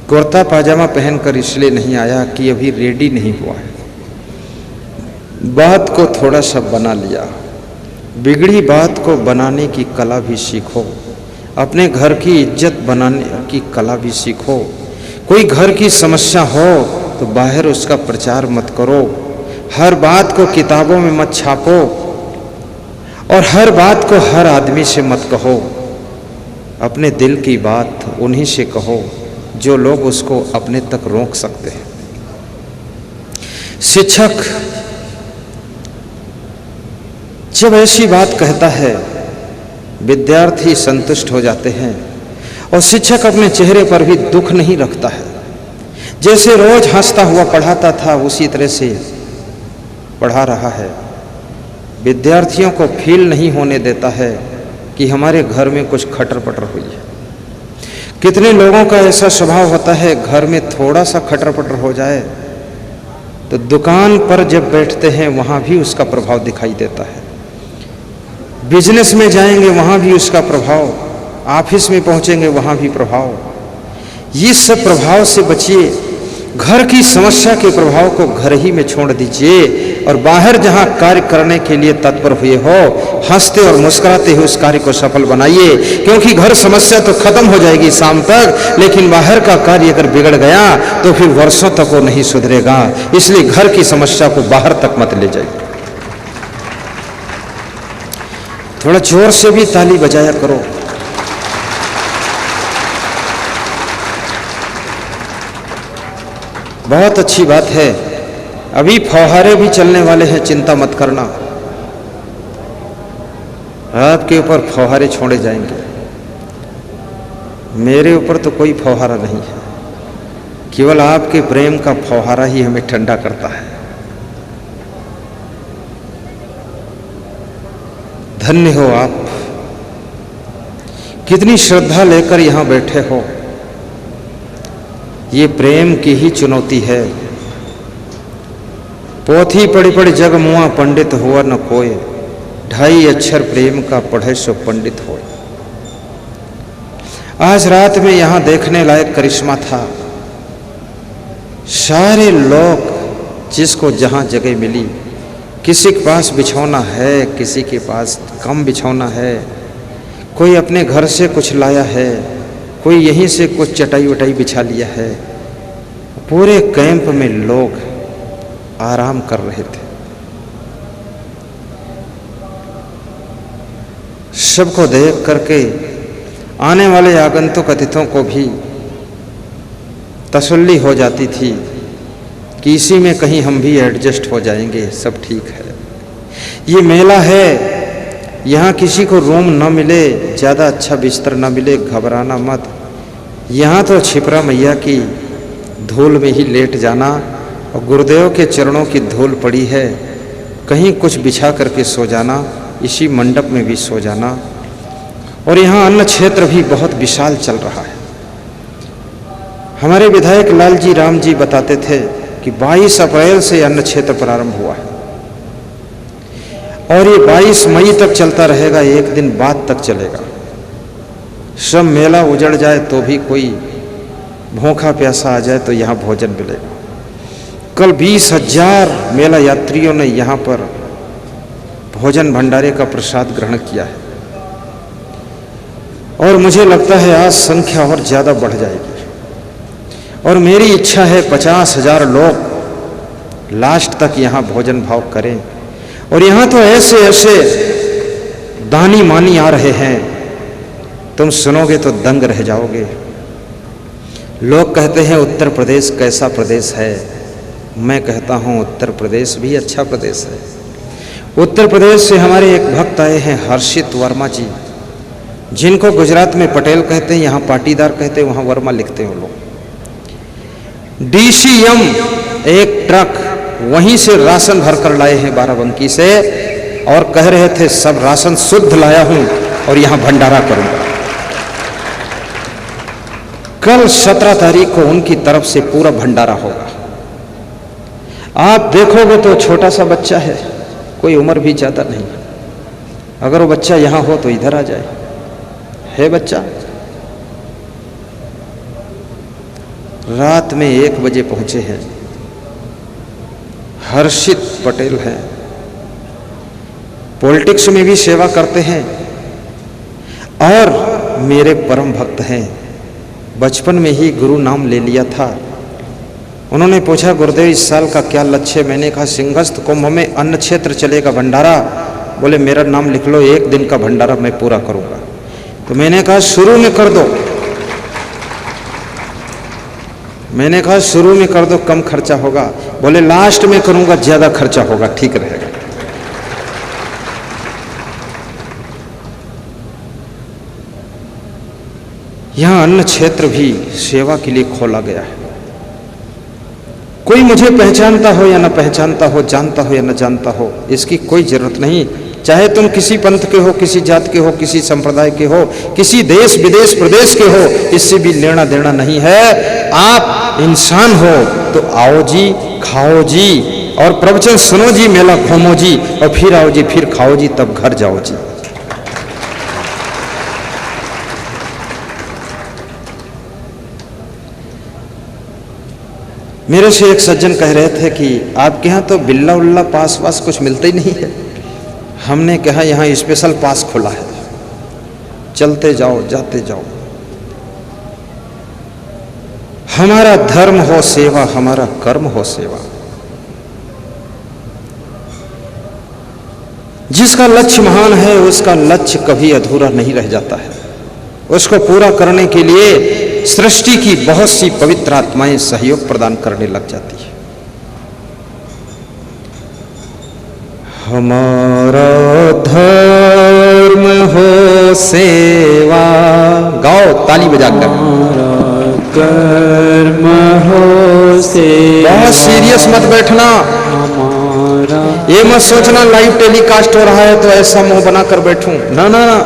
कुर्ता पाजामा पहनकर इसलिए नहीं आया कि अभी रेडी नहीं हुआ है। बात को थोड़ा सा बना लिया। बिगड़ी बात को बनाने की कला भी सीखो। अपने घर की इज्जत बनाने की कला भी सीखो। कोई घर की समस्या हो तो बाहर उसका प्रचार मत करो। हर बात को किताबों में मत छापो और हर बात को हर आदमी से मत कहो। अपने दिल की बात उन्हीं से कहो जो लोग उसको अपने तक रोक सकते हैं। शिक्षक जब ऐसी बात कहता है, विद्यार्थी संतुष्ट हो जाते हैं और शिक्षक अपने चेहरे पर भी दुख नहीं रखता है। जैसे रोज हंसता हुआ पढ़ाता था उसी तरह से पढ़ा रहा है। विद्यार्थियों को फील नहीं होने देता है कि हमारे घर में कुछ खटर पटर हुई है। कितने लोगों का ऐसा स्वभाव होता है, घर में थोड़ा सा खटर पटर हो जाए तो दुकान पर जब बैठते हैं वहां भी उसका प्रभाव दिखाई देता है। बिजनेस में जाएंगे वहां भी उसका प्रभाव, ऑफिस में पहुंचेंगे वहां भी प्रभाव। ये सब प्रभाव से बचिए। घर की समस्या के प्रभाव को घर ही में छोड़ दीजिए और बाहर जहां कार्य करने के लिए तत्पर हुए हो, हंसते और मुस्कुराते हुए उस कार्य को सफल बनाइए। क्योंकि घर समस्या तो खत्म हो जाएगी शाम तक, लेकिन बाहर का कार्य अगर बिगड़ गया तो फिर वर्षों तक वो नहीं सुधरेगा। इसलिए घर की समस्या को बाहर तक मत ले जाइए। थोड़ा जोर से भी ताली बजाया करो। बहुत अच्छी बात है। अभी फौहारे भी चलने वाले हैं, चिंता मत करना। आपके ऊपर फौहारे छोड़े जाएंगे। मेरे ऊपर तो कोई फौहारा नहीं है, केवल आपके प्रेम का फौहारा ही हमें ठंडा करता है। धन्य हो आप, कितनी श्रद्धा लेकर यहां बैठे हो। ये प्रेम की ही चुनौती है। पोथी पढ़ी पढ़ी जग मुआ, पंडित हुआ न कोय। 2.5 अक्षर प्रेम का पढ़े सो पंडित हो। आज रात में यहां देखने लायक करिश्मा था। सारे लोग जिसको जहां जगह मिली, किसी के पास बिछौना है, किसी के पास कम बिछौना है, कोई अपने घर से कुछ लाया है, कोई यहीं से कुछ चटाई वटाई बिछा लिया है। पूरे कैंप में लोग आराम कर रहे थे। सबको देख करके आने वाले आगंतुक अतिथियों को भी तसल्ली हो जाती थी कि इसी में कहीं हम भी एडजस्ट हो जाएंगे, सब ठीक है। ये मेला है, यहाँ किसी को रूम न मिले, ज़्यादा अच्छा बिस्तर न मिले, घबराना मत। यहाँ तो छिपरा मैया की धूल में ही लेट जाना और गुरुदेव के चरणों की धूल पड़ी है, कहीं कुछ बिछा करके सो जाना, इसी मंडप में भी सो जाना। और यहाँ अन्न क्षेत्र भी बहुत विशाल चल रहा है। हमारे विधायक लालजी राम जी बताते थे कि 22 अप्रैल से अन्न क्षेत्र प्रारंभ हुआ है और ये 22 मई तक चलता रहेगा, एक दिन बाद तक चलेगा। सब मेला उजड़ जाए तो भी कोई भूखा प्यासा आ जाए तो यहाँ भोजन मिलेगा। कल 20,000 मेला यात्रियों ने यहाँ पर भोजन भंडारे का प्रसाद ग्रहण किया है और मुझे लगता है आज संख्या और ज़्यादा बढ़ जाएगी। और मेरी इच्छा है 50,000 लोग लास्ट तक यहाँ भोजन भाव करें। और यहाँ तो ऐसे ऐसे दानी मानी आ रहे हैं, तुम सुनोगे तो दंग रह जाओगे। लोग कहते हैं उत्तर प्रदेश कैसा प्रदेश है। मैं कहता हूँ उत्तर प्रदेश भी अच्छा प्रदेश है। उत्तर प्रदेश से हमारे एक भक्त आए हैं, हर्षित वर्मा जी, जिनको गुजरात में पटेल कहते हैं, यहाँ पाटीदार कहते हैं, वहाँ वर्मा लिखते हैं वो लोग। DCM एक ट्रक वहीं से राशन भरकर लाए हैं बाराबंकी से और कह रहे थे सब राशन शुद्ध लाया हूं और यहां भंडारा करूंगा। कल 17 तारीख को उनकी तरफ से पूरा भंडारा होगा। आप देखोगे तो छोटा सा बच्चा है, कोई उम्र भी ज्यादा नहीं। अगर वो बच्चा यहां हो तो इधर आ जाए। है बच्चा? रात में 1 बजे पहुंचे हैं। हर्षित पटेल हैं, पॉलिटिक्स में भी सेवा करते हैं और मेरे परम भक्त हैं। बचपन में ही गुरु नाम ले लिया था। उन्होंने पूछा, गुरुदेव इस साल का क्या लक्ष्य है? मैंने कहा, सिंहस्थ कुंभ में अन्न क्षेत्र चलेगा भंडारा। बोले मेरा नाम लिख लो, 1 दिन का भंडारा मैं पूरा करूंगा। तो मैंने कहा शुरू में कर दो। मैंने कहा शुरू में कर दो, कम खर्चा होगा। बोले लास्ट में करूंगा, ज्यादा खर्चा होगा, ठीक रहेगा। यहां अन्न क्षेत्र भी सेवा के लिए खोला गया है। कोई मुझे पहचानता हो या न पहचानता हो, जानता हो या न जानता हो, इसकी कोई जरूरत नहीं। चाहे तुम किसी पंथ के हो, किसी जात के हो, किसी संप्रदाय के हो, किसी देश विदेश प्रदेश के हो, इससे भी लेना देना नहीं है। आप इंसान हो तो आओ जी, खाओ जी, और प्रवचन सुनो जी, मेला घूमो जी, और फिर आओ जी, फिर खाओ जी, तब घर जाओ जी। मेरे से एक सज्जन कह रहे थे कि आपके यहाँ तो बिल्ला उल्ला पास वास कुछ मिलता ही नहीं है। हमने कहा यहाँ स्पेशल पास खुला है, चलते जाओ, जाते जाओ। हमारा धर्म हो सेवा, हमारा कर्म हो सेवा। जिसका लक्ष्य महान है उसका लक्ष्य कभी अधूरा नहीं रह जाता है। उसको पूरा करने के लिए सृष्टि की बहुत सी पवित्र आत्माएं सहयोग प्रदान करने लग जाती है। हमारा धर्म हो सेवा, गाओ ताली बजाकर। हमारा कर्म हो सेवा। बहुत सीरियस मत बैठना, हमारा ये मत सोचना लाइव टेलीकास्ट हो रहा है तो ऐसा मुंह बनाकर बैठूं। ना ना ना,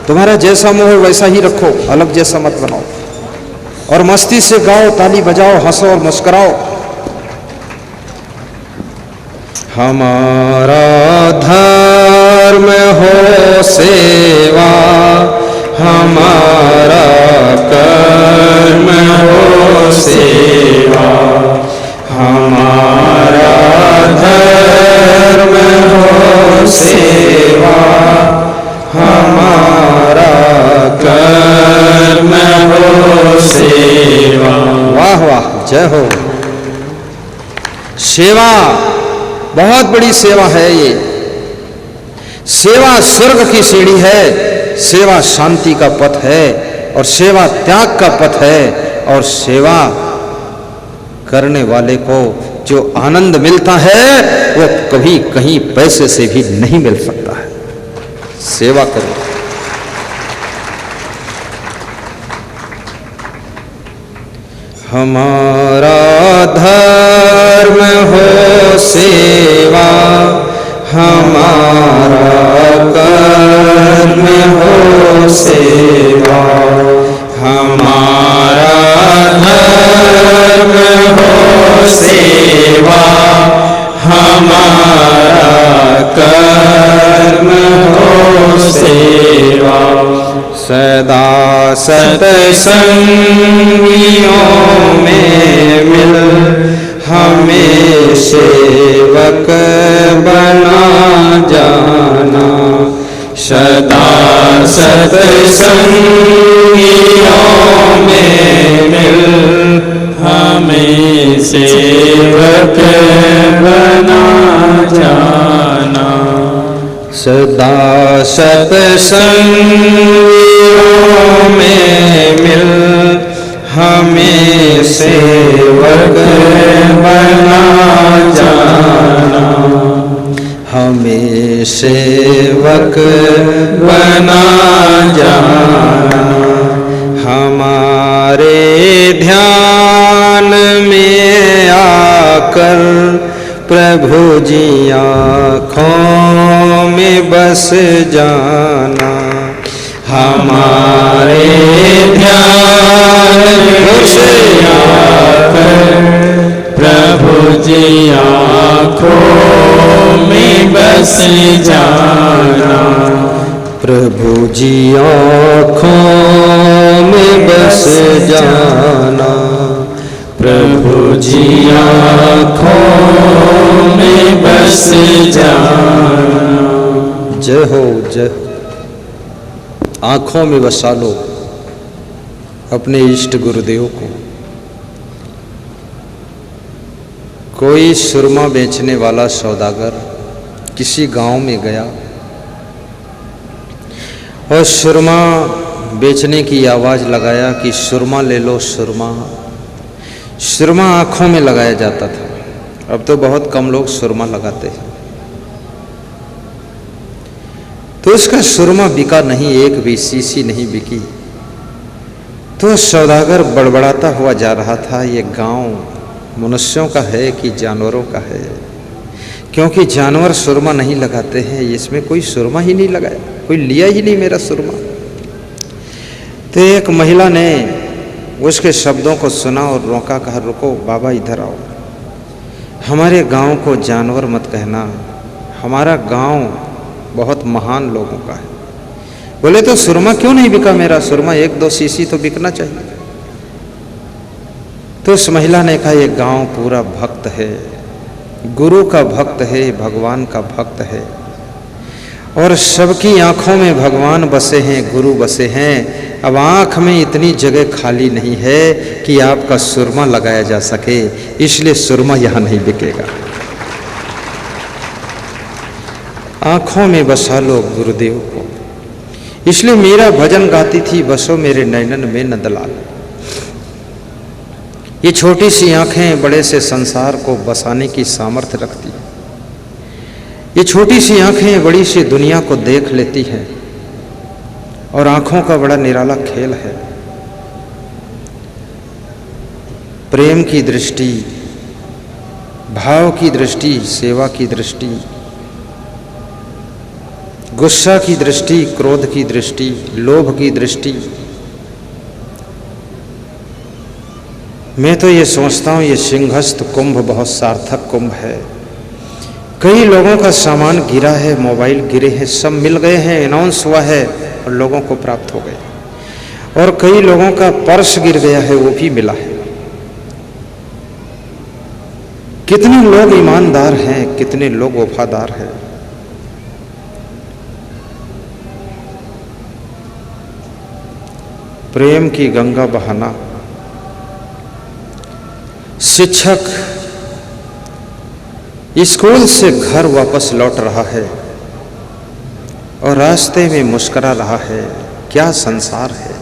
तुम्हारा जैसा मुंह है वैसा ही रखो, अलग जैसा मत बनाओ। और मस्ती से गाओ, ताली बजाओ, हंसो और मुस्कुराओ। हमारा धर्म हो सेवा, हमारा कर्म हो सेवा, हमारा धर्म हो सेवा, हमारा कर्म हो सेवा। वाह वाह, जय हो। सेवा बहुत बड़ी सेवा है। ये सेवा स्वर्ग की सीढ़ी है, सेवा शांति का पथ है, और सेवा त्याग का पथ है। और सेवा करने वाले को जो आनंद मिलता है वो कभी कहीं पैसे से भी नहीं मिल सकता है। सेवा करो। हमारा धर्म हो सेवा, हमारा कर्म हो सेवा, हमारा धर्म हो सेवा, हमारा कर्म हो सेवा। सदा सत्संगियों में मिल हमें सेवक बना जाना। सदा सत्संगियों में मिल हमें सेवक बना जाना। सदा सत्संगियों में मिल हमें सेवक बना जाना। हमें सेवक बना जाना। हमारे ध्यान में आकर प्रभु जी आँखों में बस जाना। हमारे ध्यान में आकर प्रभु जी आँखों में बस जाना। प्रभु जी आँखों में बस जाना। जी आँखों में बस जाना। जय हो जय हो। आँखों में बसा लो अपने इष्ट गुरुदेव को। कोई सुरमा बेचने वाला सौदागर किसी गांव में गया और सुरमा बेचने की आवाज़ लगाया कि सुरमा ले लो सुरमा। सुरमा आँखों में लगाया जाता था, अब तो बहुत कम लोग सुरमा लगाते हैं। तो उसका सुरमा बिका नहीं, एक भी शीशी नहीं बिकी। तो सौदागर बड़बड़ाता हुआ जा रहा था, ये गांव मनुष्यों का है कि जानवरों का है, क्योंकि जानवर सुरमा नहीं लगाते हैं, इसमें कोई सुरमा ही नहीं लगाया, कोई लिया ही नहीं मेरा सुरमा। तो एक महिला ने उसके शब्दों को सुना और रोका, कहा रुको बाबा इधर आओ, हमारे गांव को जानवर मत कहना, हमारा गांव बहुत महान लोगों का है। बोले तो सुरमा क्यों नहीं बिका मेरा सुरमा, एक दो शीशी तो बिकना चाहिए। तो उस महिला ने कहा ये गांव पूरा भक्त है, गुरु का भक्त है, भगवान का भक्त है, और सबकी आंखों में भगवान बसे हैं, गुरु बसे हैं। अब आंख में इतनी जगह खाली नहीं है कि आपका सुरमा लगाया जा सके, इसलिए सुरमा यहाँ नहीं बिकेगा। आंखों में बसा लो गुरुदेव को। इसलिए मीरा भजन गाती थी, बसो मेरे नैनन में नंदलाल। ये छोटी सी आंखें बड़े से संसार को बसाने की सामर्थ्य रखती है। ये छोटी सी आंखें बड़ी सी दुनिया को देख लेती हैं, और आंखों का बड़ा निराला खेल है। प्रेम की दृष्टि, भाव की दृष्टि, सेवा की दृष्टि, गुस्सा की दृष्टि, क्रोध की दृष्टि, लोभ की दृष्टि। मैं तो ये सोचता हूँ ये सिंहस्थ कुंभ बहुत सार्थक कुंभ है। कई लोगों का सामान गिरा है, मोबाइल गिरे हैं, सब मिल गए हैं, अनाउंस हुआ है और लोगों को प्राप्त हो गए। और कई लोगों का पर्स गिर गया है, वो भी मिला है। कितने लोग ईमानदार हैं, कितने लोग वफादार हैं। प्रेम की गंगा बहाना। शिक्षक स्कूल से घर वापस लौट रहा है और रास्ते में मुस्कुरा रहा है। क्या संसार है।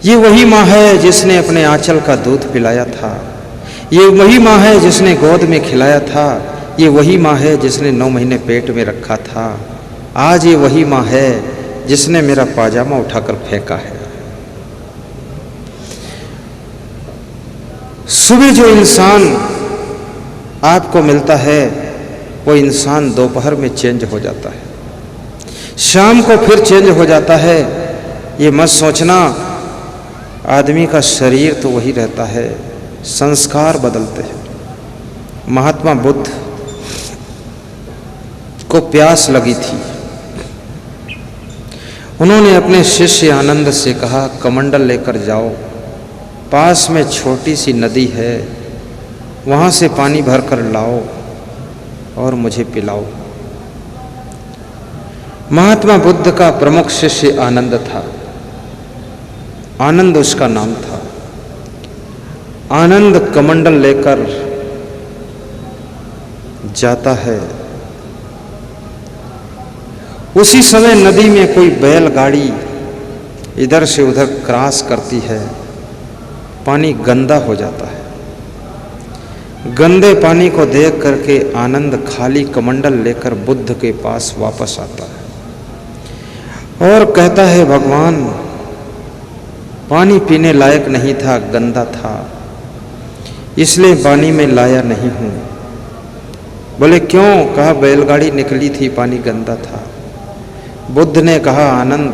ये वही माँ है जिसने अपने आंचल का दूध पिलाया था, ये वही माँ है जिसने गोद में खिलाया था, ये वही माँ है जिसने 9 महीने पेट में रखा था। आज ये वही माँ है जिसने मेरा पाजामा उठाकर फेंका है। सुबह जो इंसान आपको मिलता है वो इंसान दोपहर में चेंज हो जाता है, शाम को फिर चेंज हो जाता है। ये मत सोचना आदमी का शरीर तो वही रहता है, संस्कार बदलते हैं। महात्मा बुद्ध को प्यास लगी थी, उन्होंने अपने शिष्य आनंद से कहा कमंडल लेकर जाओ, पास में छोटी सी नदी है, वहाँ से पानी भरकर लाओ और मुझे पिलाओ। महात्मा बुद्ध का प्रमुख शिष्य आनंद था, आनंद उसका नाम था। आनंद कमंडल लेकर जाता है। उसी समय नदी में कोई बैलगाड़ी इधर से उधर क्रॉस करती है, पानी गंदा हो जाता है। गंदे पानी को देख करके आनंद खाली कमंडल लेकर बुद्ध के पास वापस आता है और कहता है भगवान पानी पीने लायक नहीं था, गंदा था, इसलिए पानी में लाया नहीं हूँ। बोले क्यों? कहा बैलगाड़ी निकली थी, पानी गंदा था। बुद्ध ने कहा आनंद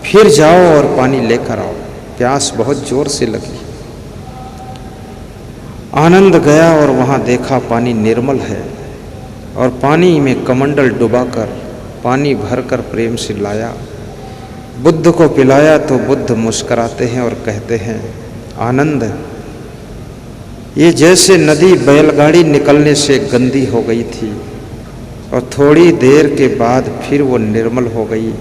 फिर जाओ और पानी लेकर आओ, प्यास बहुत जोर से लगी। आनंद गया और वहाँ देखा पानी निर्मल है और पानी में कमंडल डुबाकर पानी भरकर प्रेम से लाया, बुद्ध को पिलाया। तो बुद्ध मुस्कराते हैं और कहते हैं आनंद ये जैसे नदी बैलगाड़ी निकलने से गंदी हो गई थी और थोड़ी देर के बाद फिर वो निर्मल हो गई,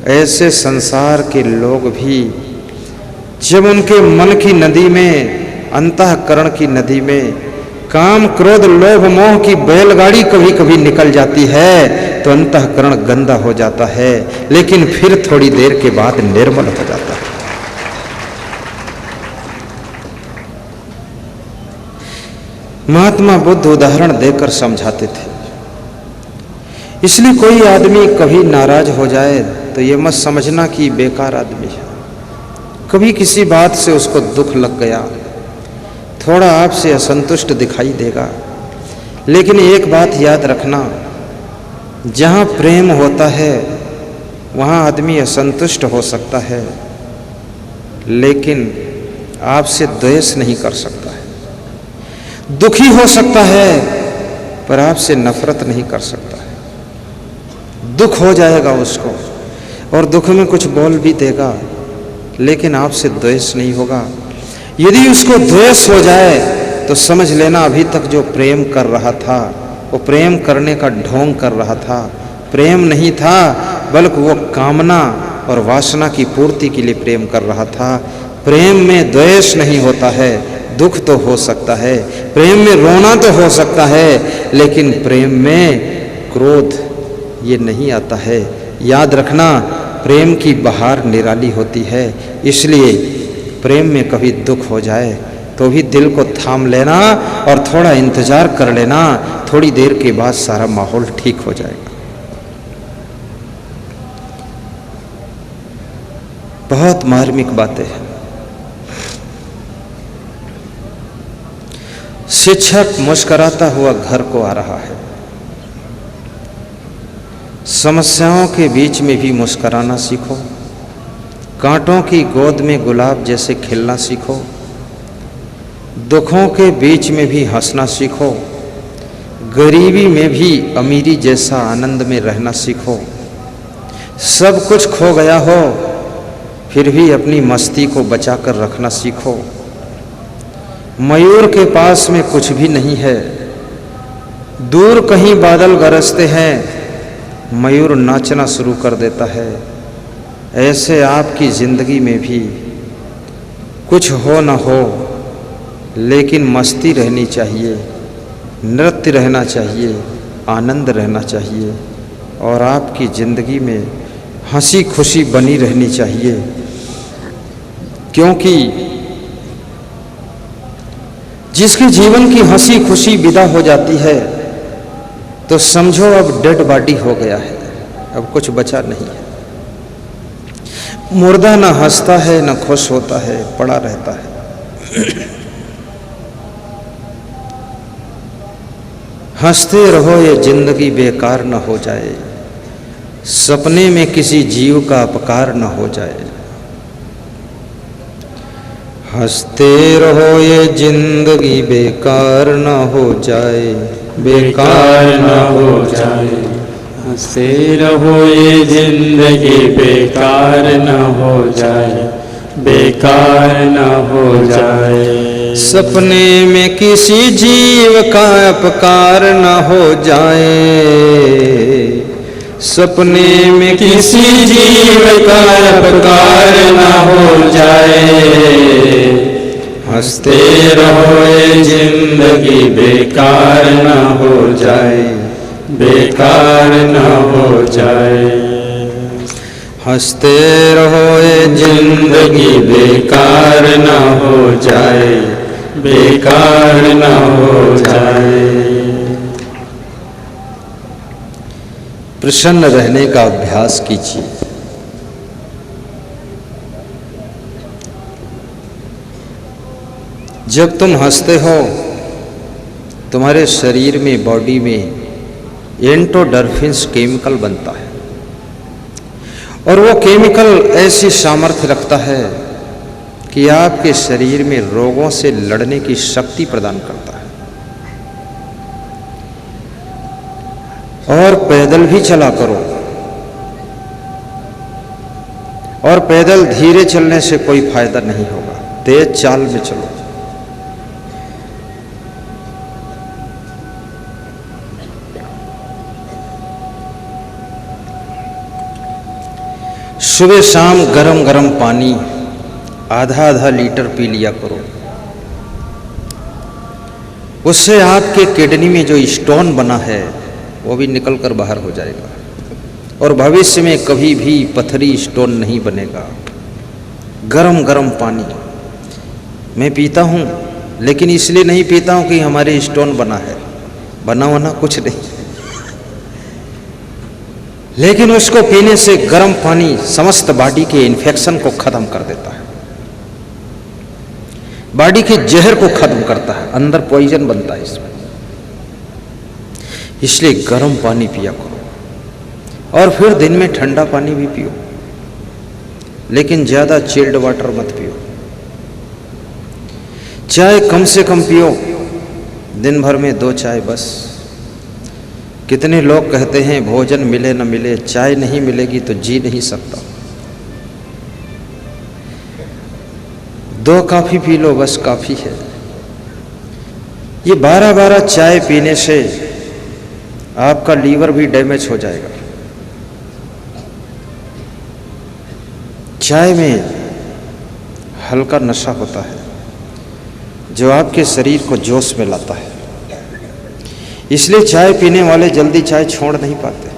ऐसे संसार के लोग भी जब उनके मन की नदी में, अंतःकरण की नदी में काम क्रोध लोभ मोह की बैलगाड़ी कभी कभी निकल जाती है तो अंतःकरण गंदा हो जाता है, लेकिन फिर थोड़ी देर के बाद निर्मल हो जाता है। महात्मा बुद्ध उदाहरण देकर समझाते थे। इसलिए कोई आदमी कभी नाराज हो जाए तो ये मत समझना कि बेकार आदमी है। कभी किसी बात से उसको दुख लग गया, थोड़ा आपसे असंतुष्ट दिखाई देगा, लेकिन एक बात याद रखना, जहाँ प्रेम होता है वहाँ आदमी असंतुष्ट हो सकता है, लेकिन आपसे द्वेष नहीं कर सकता है। दुखी हो सकता है पर आपसे नफरत नहीं कर सकता है। दुख हो जाएगा उसको और दुख में कुछ बोल भी देगा, लेकिन आपसे द्वेष नहीं होगा। यदि उसको द्वेष हो जाए तो समझ लेना अभी तक जो प्रेम कर रहा था वो प्रेम करने का ढोंग कर रहा था, प्रेम नहीं था, बल्कि वो कामना और वासना की पूर्ति के लिए प्रेम कर रहा था। प्रेम में द्वेष नहीं होता है, दुख तो हो सकता है, प्रेम में रोना तो हो सकता है, लेकिन प्रेम में क्रोध ये नहीं आता है। याद रखना, प्रेम की बहार निराली होती है, इसलिए प्रेम में कभी दुख हो जाए तो भी दिल को थाम लेना और थोड़ा इंतजार कर लेना, थोड़ी देर के बाद सारा माहौल ठीक हो जाएगा। बहुत मार्मिक बातें हैं। शिक्षक मुस्कुराता हुआ घर को आ रहा है। समस्याओं के बीच में भी मुस्कुराना सीखो, कांटों की गोद में गुलाब जैसे खिलना सीखो, दुखों के बीच में भी हंसना सीखो, गरीबी में भी अमीरी जैसा आनंद में रहना सीखो। सब कुछ खो गया हो फिर भी अपनी मस्ती को बचाकर रखना सीखो। मयूर के पास में कुछ भी नहीं है, दूर कहीं बादल गरजते हैं, मयूर नाचना शुरू कर देता है। ऐसे आपकी जिंदगी में भी कुछ हो न हो, लेकिन मस्ती रहनी चाहिए, नृत्य रहना चाहिए, आनंद रहना चाहिए और आपकी जिंदगी में हंसी खुशी बनी रहनी चाहिए। क्योंकि जिसके जीवन की हंसी खुशी विदा हो जाती है तो समझो अब डेड बॉडी हो गया है, अब कुछ बचा नहीं है। मुर्दा न हंसता है न खुश होता है, पड़ा रहता है। हंसते रहो ये जिंदगी बेकार न हो जाए, सपने में किसी जीव का अपकार न हो जाए। हंसते रहो ये जिंदगी बेकार न हो जाए, बेकार न हो जाए। हंसते रहो ये जिंदगी बेकार न हो जाए, बेकार न हो जाए। सपने में किसी जीव का अपकार न हो जाए, सपने में किसी जीव का अपकार न हो जाए। हंसते रहो ये जिंदगी बेकार न हो जाए, बेकार न हो जाए। हंसते रहो ये जिंदगी बेकार न हो जाए, बेकार न हो जाए। प्रसन्न रहने का अभ्यास कीजिए। जब तुम हंसते हो तुम्हारे शरीर में, बॉडी में एंडोर्फिन्स केमिकल बनता है और वो केमिकल ऐसी सामर्थ्य रखता है कि आपके शरीर में रोगों से लड़ने की शक्ति प्रदान करता है। और पैदल भी चला करो, और पैदल धीरे चलने से कोई फायदा नहीं होगा, तेज चाल में चलो। सुबह शाम गरम गरम पानी आधा आधा लीटर पी लिया करो। उससे आपके किडनी में जो स्टोन बना है वो भी निकल कर बाहर हो जाएगा और भविष्य में कभी भी पथरी स्टोन नहीं बनेगा। गरम गरम पानी मैं पीता हूँ, लेकिन इसलिए नहीं पीता हूँ कि हमारे स्टोन बना है, बना कुछ नहीं, लेकिन उसको पीने से गर्म पानी समस्त बॉडी के इन्फेक्शन को खत्म कर देता है, बॉडी के जहर को खत्म करता है, अंदर पॉइजन बनता है इसमें। इसलिए गर्म पानी पिया करो और फिर दिन में ठंडा पानी भी पियो, लेकिन ज़्यादा चिल्ड वाटर मत पियो। चाय कम से कम पियो, दिन भर में 2 चाय बस। कितने लोग कहते हैं भोजन मिले न मिले, चाय नहीं मिलेगी तो जी नहीं सकता। 2 कॉफ़ी पी लो बस, काफ़ी है। ये 12-12 चाय पीने से आपका लीवर भी डैमेज हो जाएगा। चाय में हल्का नशा होता है जो आपके शरीर को जोश में लाता है, इसलिए चाय पीने वाले जल्दी चाय छोड़ नहीं पाते।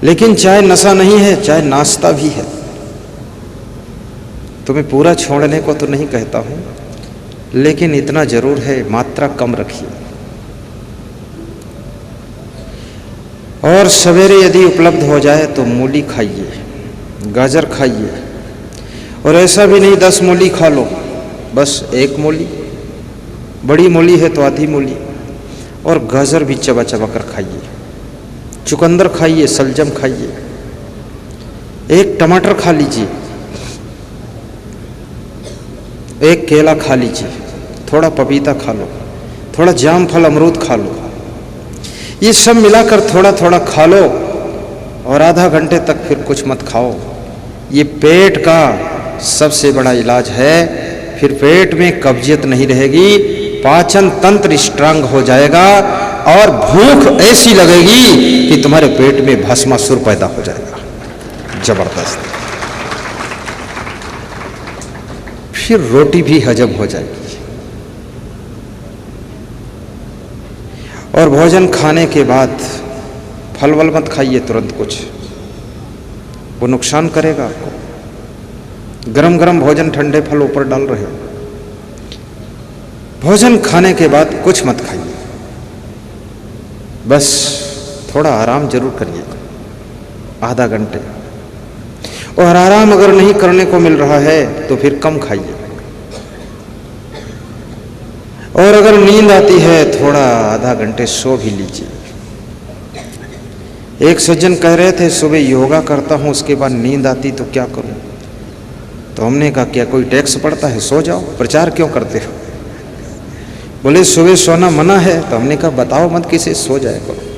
लेकिन चाय नशा नहीं है, चाय नाश्ता भी है। तुम्हें पूरा छोड़ने को तो नहीं कहता हूँ, लेकिन इतना जरूर है, मात्रा कम रखिए। और सवेरे यदि उपलब्ध हो जाए तो मूली खाइए, गाजर खाइए, और ऐसा भी नहीं 10 मूली खा लो, बस 1 मूली, बड़ी मूली है तो आधी मूली, और गाजर भी चबा चबा कर खाइए। चुकंदर खाइए, सलजम खाइए, 1 टमाटर खा लीजिए, 1 केला खा लीजिए, थोड़ा पपीता खा लो, थोड़ा जाम फल अमरूद खा लो। ये सब मिलाकर थोड़ा थोड़ा खा लो और आधा घंटे तक फिर कुछ मत खाओ। ये पेट का सबसे बड़ा इलाज है। फिर पेट में कब्जियत नहीं रहेगी, पाचन तंत्र स्ट्रांग हो जाएगा और भूख ऐसी लगेगी कि तुम्हारे पेट में भस्मासुर पैदा हो जाएगा, जबरदस्त। फिर रोटी भी हजम हो जाएगी। और भोजन खाने के बाद फल वल मत खाइए तुरंत कुछ, वो नुकसान करेगा आपको। गरम गरम भोजन, ठंडे फल ऊपर डाल रहे हो। भोजन खाने के बाद कुछ मत खाइए, बस थोड़ा आराम जरूर करिए, आधा घंटे। और आराम अगर नहीं करने को मिल रहा है तो फिर कम खाइए। और अगर नींद आती है थोड़ा आधा घंटे सो भी लीजिए। एक सज्जन कह रहे थे सुबह योगा करता हूँ, उसके बाद नींद आती तो क्या करूँ? तो हमने कहा क्या कोई टैक्स पड़ता है, सो जाओ, प्रचार क्यों करते हो? बोले सुबह सोना मना है। तो हमने कहा बताओ मत किसे, सो जाए करो।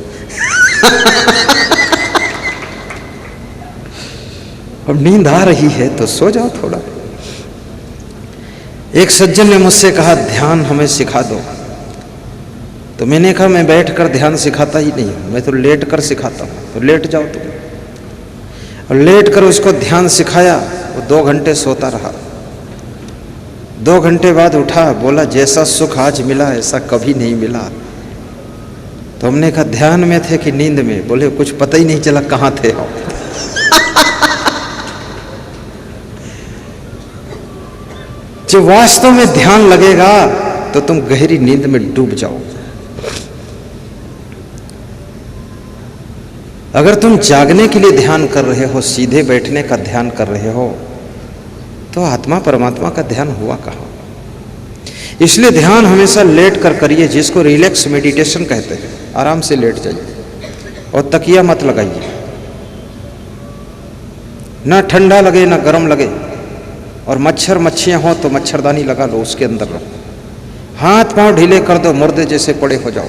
अब नींद आ रही है तो सो जाओ थोड़ा। एक सज्जन ने मुझसे कहा ध्यान हमें सिखा दो। तो मैंने कहा मैं बैठकर ध्यान सिखाता ही नहीं हूँ, मैं तो लेट कर सिखाता हूँ। तो लेट जाओ तुम। और लेट कर उसको ध्यान सिखाया, वो 2 घंटे सोता रहा। 2 घंटे बाद उठा, बोला जैसा सुख आज मिला ऐसा कभी नहीं मिला। तो हमने कहा ध्यान में थे कि नींद में? बोले कुछ पता ही नहीं चला कहाँ थे हम। जब वास्तव में ध्यान लगेगा तो तुम गहरी नींद में डूब जाओ। अगर तुम जागने के लिए ध्यान कर रहे हो, सीधे बैठने का ध्यान कर रहे हो, तो आत्मा परमात्मा का ध्यान हुआ कहाँ? इसलिए ध्यान हमेशा लेट कर करिए, जिसको रिलैक्स मेडिटेशन कहते हैं। आराम से लेट जाइए और तकिया मत लगाइए, ना ठंडा लगे ना गर्म लगे। और मच्छर मच्छियाँ हो तो मच्छरदानी लगा लो, उसके अंदर रहो। हाथ पांव ढीले कर दो, मुर्दे जैसे पड़े हो जाओ।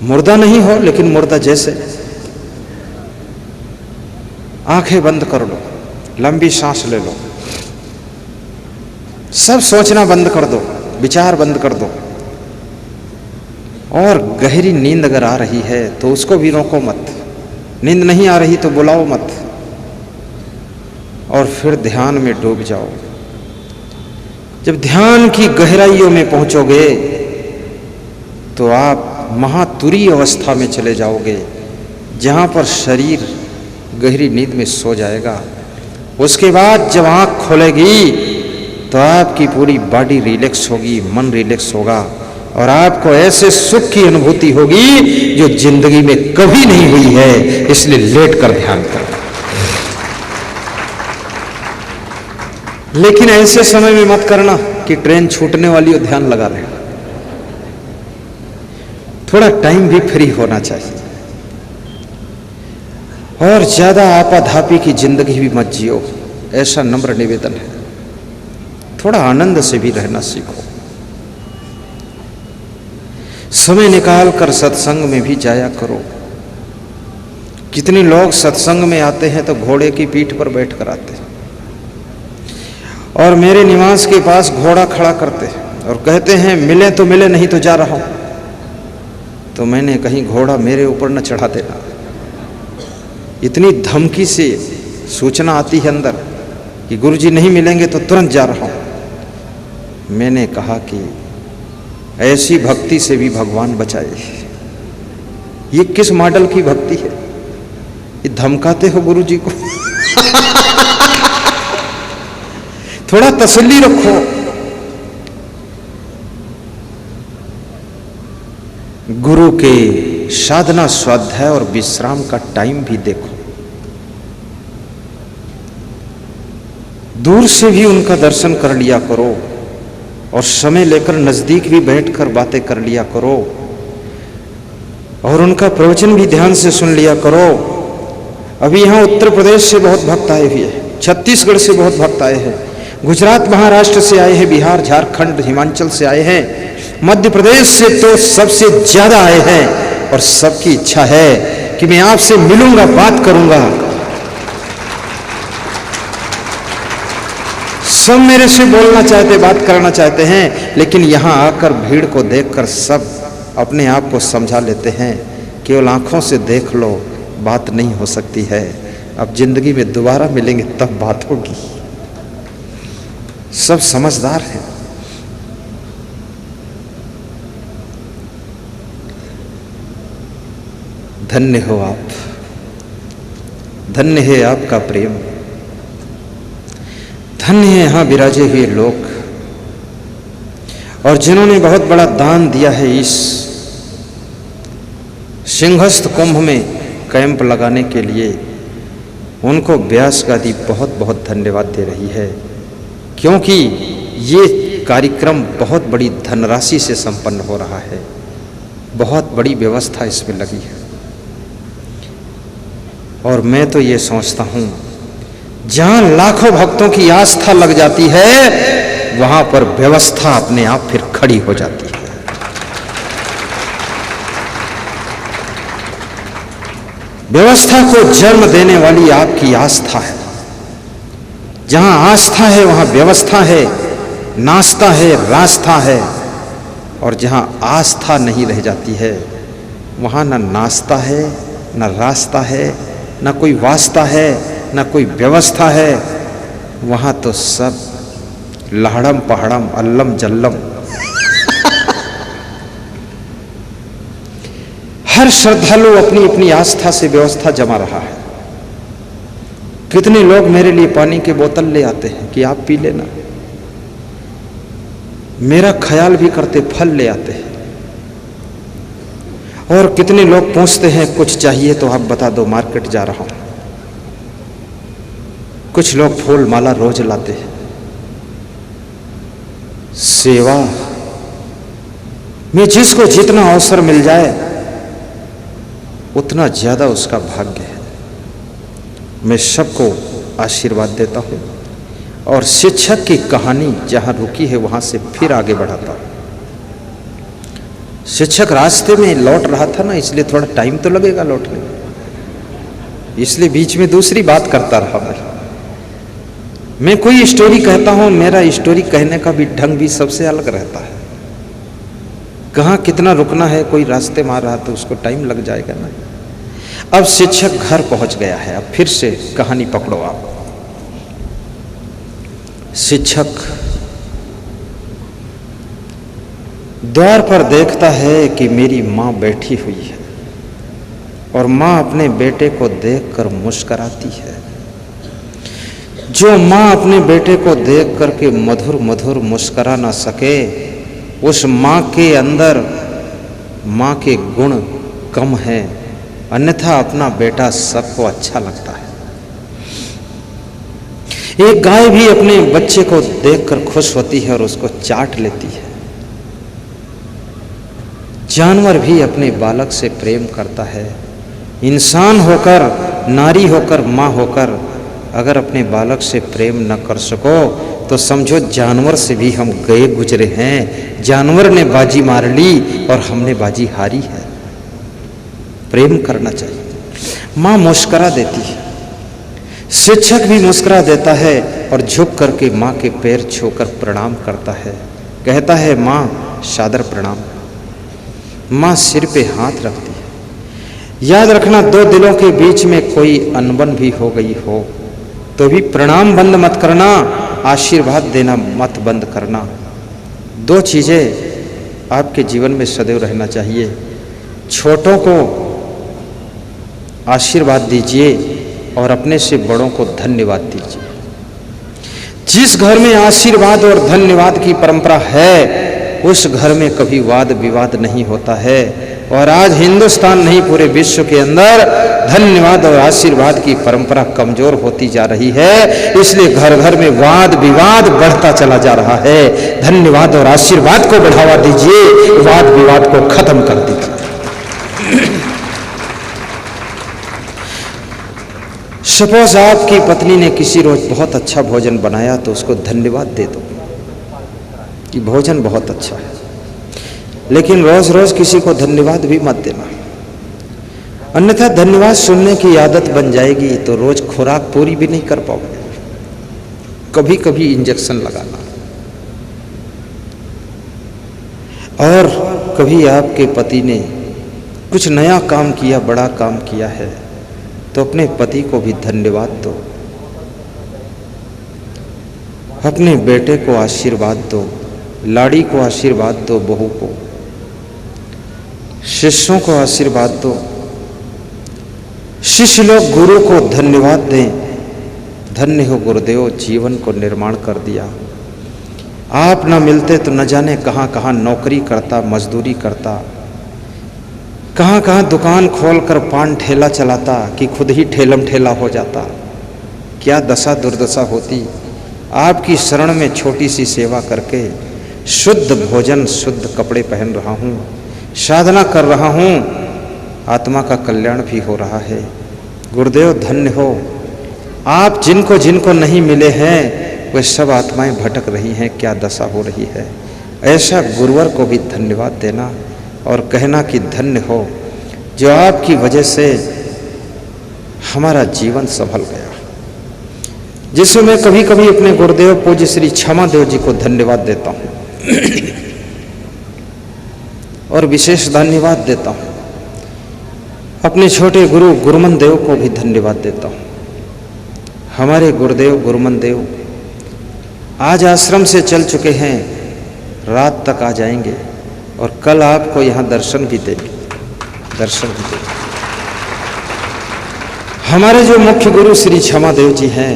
मुर्दा नहीं हो लेकिन मुर्दा जैसे। आंखें बंद कर लो, लंबी सांस ले लो, सब सोचना बंद कर दो, विचार बंद कर दो। और गहरी नींद अगर आ रही है तो उसको भी रोको मत। नींद नहीं आ रही तो बुलाओ मत, और फिर ध्यान में डूब जाओ। जब ध्यान की गहराइयों में पहुंचोगे तो आप महातुरी अवस्था में चले जाओगे, जहां पर शरीर गहरी नींद में सो जाएगा। उसके बाद जब आंख खोलेगी तो आपकी पूरी बॉडी रिलैक्स होगी, मन रिलैक्स होगा और आपको ऐसे सुख की अनुभूति होगी जो जिंदगी में कभी नहीं हुई है। इसलिए लेट कर ध्यान करो। लेकिन ऐसे समय में मत करना कि ट्रेन छूटने वाली हो, ध्यान लगा रहे। थोड़ा टाइम भी फ्री होना चाहिए और ज्यादा आपाधापी की जिंदगी भी मत जियो, ऐसा नम्र निवेदन है। थोड़ा आनंद से भी रहना सीखो। समय निकाल कर सत्संग में भी जाया करो। कितने लोग सत्संग में आते हैं तो घोड़े की पीठ पर बैठ कर आते हैं और मेरे निवास के पास घोड़ा खड़ा करते हैं और कहते हैं मिले तो मिले, नहीं तो जा रहा हूं। तो मैंने कहीं घोड़ा मेरे ऊपर न चढ़ा देना। इतनी धमकी से सूचना आती है अंदर कि गुरुजी नहीं मिलेंगे तो तुरंत जा रहा हूं। मैंने कहा कि ऐसी भक्ति से भी भगवान बचाए। ये किस मॉडल की भक्ति है? ये धमकाते हो गुरुजी को। थोड़ा तसल्ली रखो। गुरु के साधना, स्वाध्याय और विश्राम का टाइम भी देखो। दूर से भी उनका दर्शन कर लिया करो और समय लेकर नजदीक भी बैठकर बातें कर लिया करो और उनका प्रवचन भी ध्यान से सुन लिया करो। अभी यहाँ उत्तर प्रदेश से बहुत भक्त आए हुए हैं, छत्तीसगढ़ से बहुत भक्त आए हैं, गुजरात महाराष्ट्र से आए हैं, बिहार झारखंड हिमाचल से आए हैं, मध्य प्रदेश से तो सबसे ज्यादा आए हैं और सबकी इच्छा है कि मैं आपसे मिलूंगा, बात करूंगा। सब मेरे से बोलना चाहते, बात करना चाहते हैं, लेकिन यहां आकर भीड़ को देखकर सब अपने आप को समझा लेते हैं। केवल आंखों से देख लो, बात नहीं हो सकती है। अब जिंदगी में दोबारा मिलेंगे तब बात होगी। सब समझदार हैं। धन्य हो आप, धन्य है आपका प्रेम, धन्य है यहां विराजे हुए लोग और जिन्होंने बहुत बड़ा दान दिया है। इस सिंहस्थ कुंभ में कैंप लगाने के लिए उनको व्यास गादी बहुत बहुत धन्यवाद दे रही है, क्योंकि ये कार्यक्रम बहुत बड़ी धनराशि से संपन्न हो रहा है। बहुत बड़ी व्यवस्था इसमें लगी है और मैं तो ये सोचता हूं जहां लाखों भक्तों की आस्था लग जाती है वहां पर व्यवस्था अपने आप फिर खड़ी हो जाती है। व्यवस्था को जन्म देने वाली आपकी आस्था है। जहां आस्था है वहां व्यवस्था है, नाश्ता है, रास्ता है। और जहां आस्था नहीं रह जाती है वहां न नाश्ता है, न रास्ता है, न कोई वास्ता है, न कोई व्यवस्था है। वहां तो सब लहड़म पहाड़म अल्लम जल्लम। हर श्रद्धालु अपनी अपनी आस्था से व्यवस्था जमा रहा है। कितने लोग मेरे लिए पानी की बोतल ले आते हैं कि आप पी लेना, मेरा ख्याल भी करते फल ले आते हैं। और कितने लोग पूछते हैं कुछ चाहिए तो आप बता दो, मार्केट जा रहा हूं। कुछ लोग फूल माला रोज लाते हैं। सेवा में जिसको जितना अवसर मिल जाए उतना ज्यादा उसका भाग्य है। मैं सबको आशीर्वाद देता हूं और शिक्षक की कहानी जहां रुकी है वहां से फिर आगे बढ़ाता हूं। शिक्षक रास्ते में लौट रहा था ना, इसलिए थोड़ा टाइम तो लगेगा लौटने में, इसलिए बीच में दूसरी बात करता रहा। मैं कोई स्टोरी कहता हूं, मेरा स्टोरी कहने का भी ढंग भी सबसे अलग रहता है। कहाँ कितना रुकना है, कोई रास्ते में आ रहा तो उसको टाइम लग जाएगा ना। अब शिक्षक घर पहुंच गया है, अब फिर से कहानी पकड़ो आप। शिक्षक द्वार पर देखता है कि मेरी माँ बैठी हुई है और माँ अपने बेटे को देखकर मुस्कराती है। जो माँ अपने बेटे को देख करके मधुर मधुर मुस्करा ना सके, उस माँ के अंदर माँ के गुण कम है, अन्यथा अपना बेटा सबको अच्छा लगता है। एक गाय भी अपने बच्चे को देखकर खुश होती है और उसको चाट लेती है। जानवर भी अपने बालक से प्रेम करता है। इंसान होकर, नारी होकर, माँ होकर अगर अपने बालक से प्रेम न कर सको तो समझो जानवर से भी हम गए गुजरे हैं। जानवर ने बाजी मार ली और हमने बाजी हारी है। प्रेम करना चाहिए। माँ मुस्करा देती है, शिक्षक भी मुस्करा देता है और झुक करके माँ के पैर छूकर प्रणाम करता है, कहता है माँ सादर प्रणाम। माँ सिर पे हाथ रखती है। याद रखना, दो दिलों के बीच में कोई अनबन भी हो गई हो तो भी प्रणाम बंद मत करना, आशीर्वाद देना मत बंद करना। दो चीज़ें आपके जीवन में सदैव रहना चाहिए। छोटों को आशीर्वाद दीजिए और अपने से बड़ों को धन्यवाद दीजिए। जिस घर में आशीर्वाद और धन्यवाद की परंपरा है उस घर में कभी वाद विवाद नहीं होता है। और आज हिंदुस्तान नहीं, पूरे विश्व के अंदर धन्यवाद और आशीर्वाद की परंपरा कमजोर होती जा रही है। इसलिए घर घर में वाद विवाद बढ़ता चला जा रहा है। धन्यवाद और आशीर्वाद को बढ़ावा दीजिए, वाद विवाद को खत्म कर दीजिए। सपोज आपकी पत्नी ने किसी रोज बहुत अच्छा भोजन बनाया तो उसको धन्यवाद दे दो कि भोजन बहुत अच्छा है, लेकिन रोज रोज किसी को धन्यवाद भी मत देना, अन्यथा धन्यवाद सुनने की आदत बन जाएगी तो रोज खुराक पूरी भी नहीं कर पाओगे। कभी कभी इंजेक्शन लगाना। और कभी आपके पति ने कुछ नया काम किया, बड़ा काम किया है तो अपने पति को भी धन्यवाद दो। अपने बेटे को आशीर्वाद दो, लाड़ी को आशीर्वाद दो, बहू को, शिष्यों को आशीर्वाद दो। शिष्य लोग गुरु को धन्यवाद दें, धन्य हो गुरुदेव, जीवन को निर्माण कर दिया। आप न मिलते तो न जाने कहाँ कहाँ नौकरी करता, मजदूरी करता, कहाँ कहाँ दुकान खोलकर पान ठेला चलाता कि खुद ही ठेलम ठेला हो जाता। क्या दशा दुर्दशा होती। आपकी शरण में छोटी सी सेवा करके शुद्ध भोजन, शुद्ध कपड़े पहन रहा हूँ, साधना कर रहा हूँ, आत्मा का कल्याण भी हो रहा है। गुरुदेव धन्य हो। आप जिनको जिनको नहीं मिले हैं वे सब आत्माएं भटक रही हैं, क्या दशा हो रही है। ऐसा गुरुवर को भी धन्यवाद देना और कहना कि धन्य हो जो आपकी वजह से हमारा जीवन सफल गया। जिसमें मैं कभी कभी अपने गुरुदेव पूज्य श्री क्षमा देव जी को धन्यवाद देता हूँ और विशेष धन्यवाद देता हूँ। अपने छोटे गुरु गुरुमन देव को भी धन्यवाद देता हूँ। हमारे गुरुदेव गुरुमन देव आज आश्रम से चल चुके हैं, रात तक आ जाएंगे और कल आपको यहाँ दर्शन भी देंगे। हमारे जो मुख्य गुरु श्री क्षमा देव जी हैं,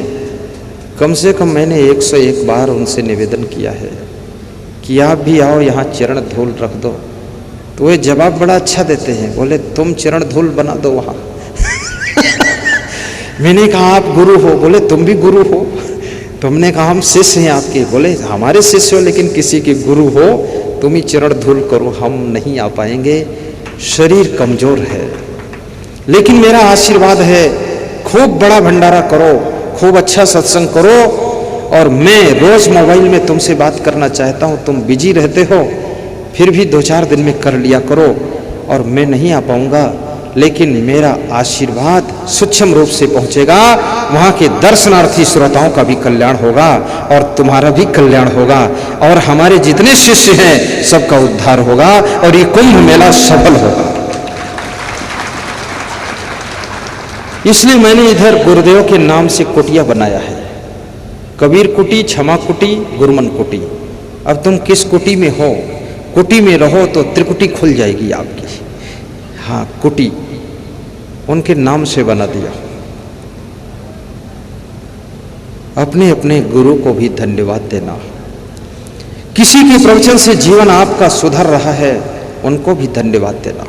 कम से कम मैंने 101 बार उनसे निवेदन किया है कि आप भी आओ यहाँ चरण धूल रख दो, तो वे जवाब बड़ा अच्छा देते हैं, बोले तुम चरण धूल बना दो वहाँ। मैंने कहा आप गुरु हो, बोले तुम भी गुरु हो। तुमने कहा हम शिष्य हैं आपके, बोले हमारे शिष्य हो लेकिन किसी के गुरु हो, तुम ही चरण धूल करो, हम नहीं आ पाएंगे, शरीर कमजोर है। लेकिन मेरा आशीर्वाद है, खूब बड़ा भंडारा करो, खूब अच्छा सत्संग करो। और मैं रोज मोबाइल में तुमसे बात करना चाहता हूँ, तुम बिजी रहते हो, फिर भी 2-4 दिन में कर लिया करो। और मैं नहीं आ पाऊंगा, लेकिन मेरा आशीर्वाद सूक्ष्म रूप से पहुंचेगा, वहाँ के दर्शनार्थी श्रोताओं का भी कल्याण होगा और तुम्हारा भी कल्याण होगा और हमारे जितने शिष्य हैं सबका उद्धार होगा और ये कुंभ मेला सफल होगा। इसलिए मैंने इधर गुरुदेव के नाम से कुटिया बनाया है। कबीर कुटी, क्षमा कुटी, गुरमन कुटी। अब तुम किस कुटी में हो? कुटी में रहो तो त्रिकुटी खुल जाएगी आपकी। हाँ, कुटी उनके नाम से बना दिया। अपने अपने गुरु को भी धन्यवाद देना। किसी के प्रवचन से जीवन आपका सुधर रहा है, उनको भी धन्यवाद देना।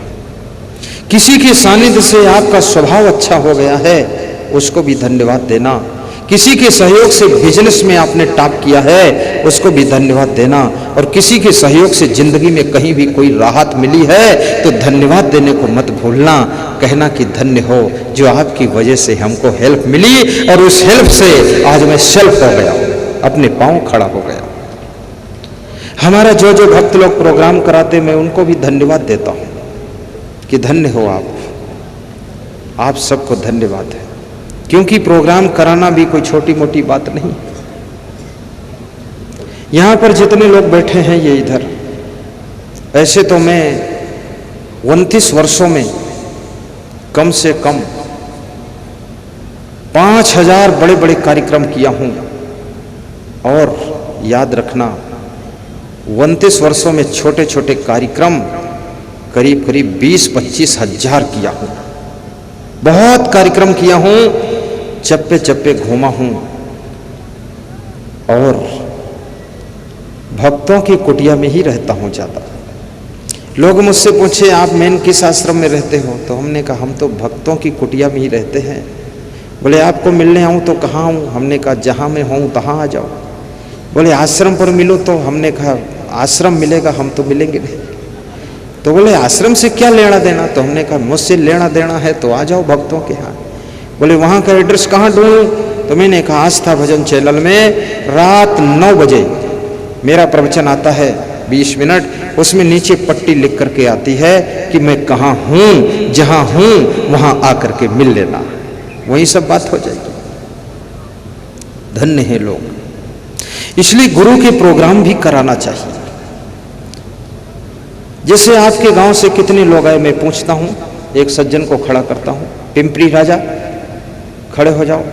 किसी के सानिध्य से आपका स्वभाव अच्छा हो गया है, उसको भी धन्यवाद देना। किसी के सहयोग से बिजनेस में आपने टॉप किया है, उसको भी धन्यवाद देना। और किसी के सहयोग से जिंदगी में कहीं भी कोई राहत मिली है तो धन्यवाद देने को मत भूलना। कहना कि धन्य हो जो आपकी वजह से हमको हेल्प मिली और उस हेल्प से आज मैं सेल्फ हो गया, अपने पांव खड़ा हो गया। हमारा जो जो भक्त लोग प्रोग्राम कराते, मैं उनको भी धन्यवाद देता हूं कि धन्य हो आप सबको धन्यवाद है। क्योंकि प्रोग्राम कराना भी कोई छोटी मोटी बात नहीं। यहां पर जितने लोग बैठे हैं ये इधर, ऐसे तो मैं 29 वर्षों में कम से कम 5000 बड़े बड़े कार्यक्रम किया हूं। और याद रखना 29 वर्षों में छोटे छोटे कार्यक्रम करीब करीब 20-25 हजार किया हूं। बहुत कार्यक्रम किया हूं, चप्पे चप्पे घूमा हूं। और भक्तों की कुटिया में ही रहता हूं ज्यादा। लोग मुझसे पूछे आप मेन किस आश्रम में रहते हो, तो हमने कहा हम तो भक्तों की कुटिया में ही रहते हैं। बोले आपको मिलने आऊं तो कहाँ आऊं? हमने कहा जहां मैं हूं तहां आ जाओ। बोले आश्रम पर मिलो, तो हमने कहा आश्रम मिलेगा, हम तो मिलेंगे नहीं। तो बोले आश्रम से क्या लेना देना? तो हमने कहा मुझसे लेना देना है तो आ जाओ भक्तों के यहाँ। बोले वहाँ का एड्रेस कहाँ ढूंढूं? तो मैंने कहा आस्था भजन चैनल में रात 9 बजे मेरा प्रवचन आता है 20 मिनट, उसमें नीचे पट्टी लिख करके आती है कि मैं कहाँ हूँ, जहाँ हूँ वहाँ आकर के मिल लेना। वही सब बात हो जाएगी। धन्य है लोग। इसलिए गुरु के प्रोग्राम भी कराना चाहिए। जैसे आपके गांव से कितने लोग आए, मैं पूछता हूं, एक सज्जन को खड़ा करता हूं, पिंपरी राजा खड़े हो जाओ,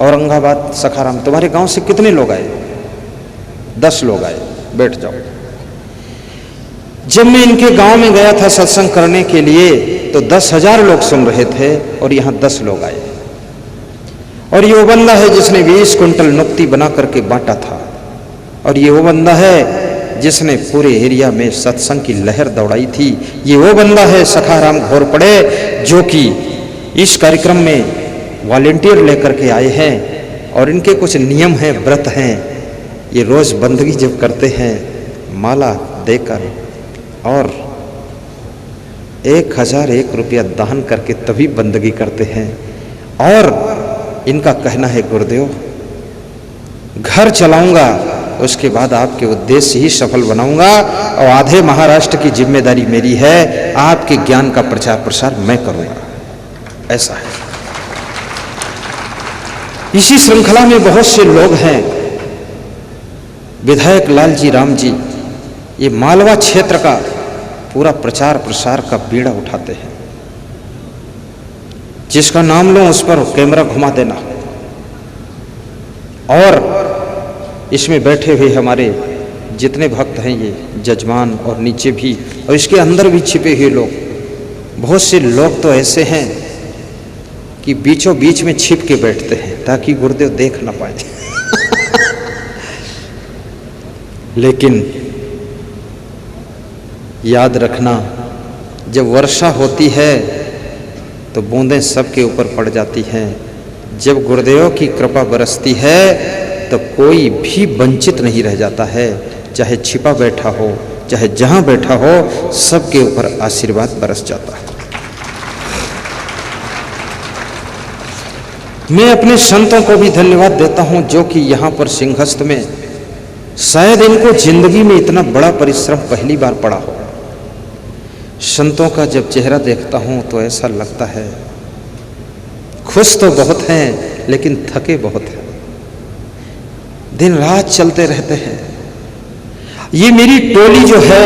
औरंगाबाद सखाराम, तुम्हारे गांव से कितने लोग आए? 10 लोग आए, बैठ जाओ। जब मैं इनके गांव में गया था सत्संग करने के लिए तो 10,000 लोग सुन रहे थे और यहां 10 लोग आए। और ये वो बंदा है जिसने 20 कुंटल नुक्ति बना करके बांटा था। और ये वो बंदा है जिसने पूरे एरिया में सत्संग की लहर दौड़ाई थी। ये वो बंदा है सखाराम घोरपड़े जो कि इस कार्यक्रम में वॉलेंटियर लेकर के आए हैं। और इनके कुछ नियम हैं, व्रत हैं। ये रोज बंदगी जब करते हैं माला देकर और 1001 रुपया दान करके तभी बंदगी करते हैं। और इनका कहना है गुरुदेव घर चलाऊंगा, उसके बाद आपके उद्देश्य ही सफल बनाऊंगा और आधे महाराष्ट्र की जिम्मेदारी मेरी है, आपके ज्ञान का प्रचार प्रसार मैं करूंगा। ऐसा है। इसी श्रृंखला में बहुत से लोग हैं। विधायक लालजी राम जी ये मालवा क्षेत्र का पूरा प्रचार प्रसार का बीड़ा उठाते हैं। जिसका नाम लो उस पर कैमरा घुमा देना। और इसमें बैठे हुए हमारे जितने भक्त हैं ये जजमान और नीचे भी और इसके अंदर भी छिपे हुए लोग, बहुत से लोग तो ऐसे हैं कि बीचों बीच में छिप के बैठते हैं ताकि गुरुदेव देख ना पाए। लेकिन याद रखना जब वर्षा होती है तो बूंदें सबके ऊपर पड़ जाती हैं। जब गुरुदेव की कृपा बरसती है तो कोई भी वंचित नहीं रह जाता है, चाहे छिपा बैठा हो चाहे जहां बैठा हो, सबके ऊपर आशीर्वाद बरस जाता है। मैं अपने संतों को भी धन्यवाद देता हूं जो कि यहां पर सिंहस्थ में शायद इनको जिंदगी में इतना बड़ा परिश्रम पहली बार पड़ा हो। संतों का जब चेहरा देखता हूं तो ऐसा लगता है खुश तो बहुत हैं लेकिन थके बहुत हैं, दिन रात चलते रहते हैं। ये मेरी टोली जो है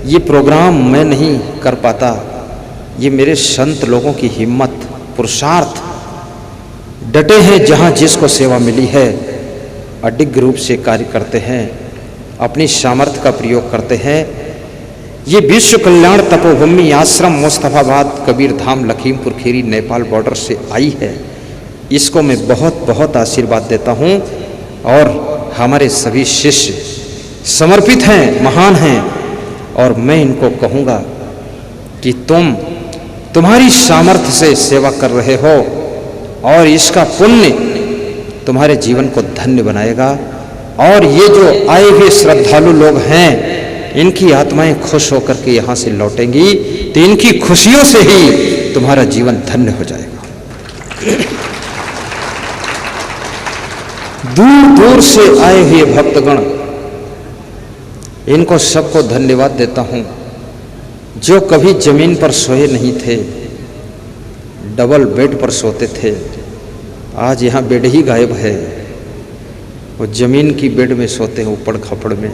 ये प्रोग्राम मैं नहीं कर पाता, ये मेरे संत लोगों की हिम्मत पुरुषार्थ डटे हैं। जहां जिसको सेवा मिली है अडिग रूप से कार्य करते हैं, अपनी सामर्थ्य का प्रयोग करते हैं। ये विश्व कल्याण तपोभूमि आश्रम मुस्तफाबाद कबीर धाम लखीमपुर खीरी नेपाल बॉर्डर से आई है। इसको मैं बहुत बहुत आशीर्वाद देता हूँ और हमारे सभी शिष्य समर्पित हैं, महान हैं, और मैं इनको कहूँगा कि तुम्हारी सामर्थ्य से सेवा कर रहे हो और इसका पुण्य तुम्हारे जीवन को धन्य बनाएगा। और ये जो आए हुए श्रद्धालु लोग हैं, इनकी आत्माएं खुश होकर के यहाँ से लौटेंगी, तो इनकी खुशियों से ही तुम्हारा जीवन धन्य हो जाएगा। दूर दूर से आए हुए भक्तगण, इनको सबको धन्यवाद देता हूँ। जो कभी जमीन पर सोए नहीं थे, डबल बेड पर सोते थे, आज यहाँ बेड ही गायब है। वो जमीन की बेड में सोते हैं ऊपड़ खपड़ में।